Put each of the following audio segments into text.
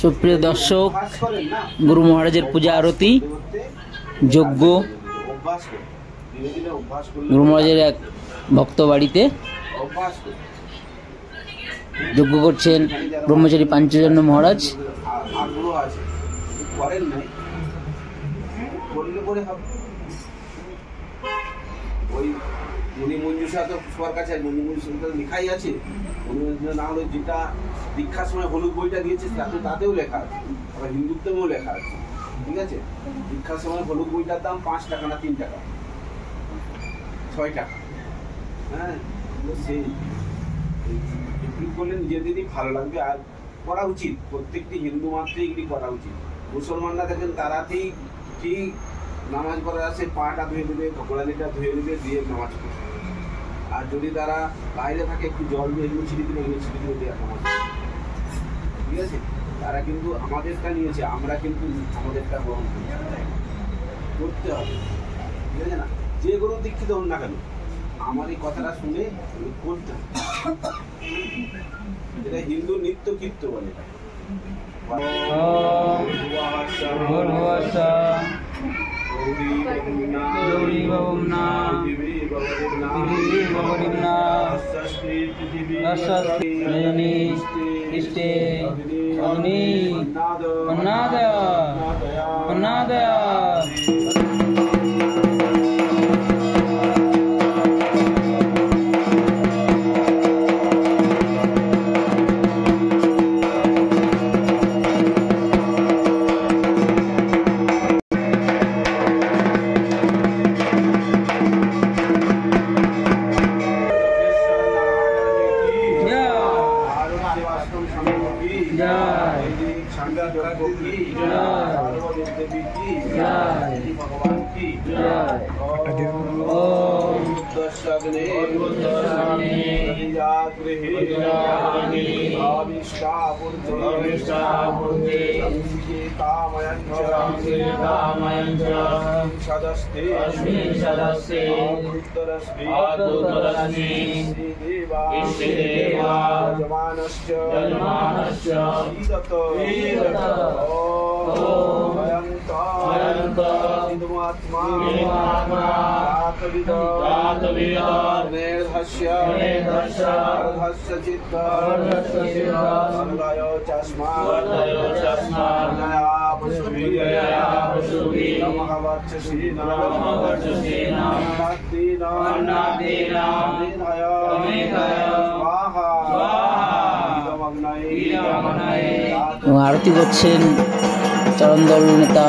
সুপ্রিয় দর্শক, গুরু মহারাজের পূজা আরতি যজ্ঞ গুরু মহারাজের এক ভক্ত বাড়িতে যজ্ঞ করছেন ব্রহ্মচারী পাঞ্চজন্য মহারাজ। মঞ্জুষা তো সবার কাছে লেখাই আছে, না হলে যেটা দীক্ষার সময় হলুদ বইটা দিয়েছে তাতেও লেখা আছে, আবার হিন্দুত্বেও লেখা আছে। ঠিক আছে, দীক্ষার সময় হলুদ বইটার দাম 5 টাকা না 3 টাকা 6 টাকা। হ্যাঁ, সেই করলে নিজেদেরই ভালো লাগবে আর করা উচিত। প্রত্যেকটি হিন্দু মাত্রে এগুলি করা উচিত। মুসলমানরা দেখেন তারা ঠিক নামাজ পড়ার আসে পাটা ধুয়ে দেবে, গোড়ালিটা ধুয়ে দেবে, দিয়ে নামাজ পড়বে। আর যদি তারা বাইরে থাকে একটু জল দিয়ে এগুলো ছিঁড়ে দিলে দেওয়া নামাজ। ঠিক আছে, তারা কিন্তু আমাদেরটা নিয়েছে, আমরা কিন্তু আমাদেরটা গ্রহণ করতে হবে। ঠিক আছে না, যে কোনো দীক্ষিত হন না কেন, আমার এই কথাটা শুনে করতে হবে। এটা হিন্দু নিত্য কীর্ত বলে। আরতি করছেন চরণ দল নেতা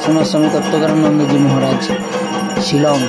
সমাজ স্বামী তত্ত্বজ্ঞানানন্দজি মহারাজ, শিলং।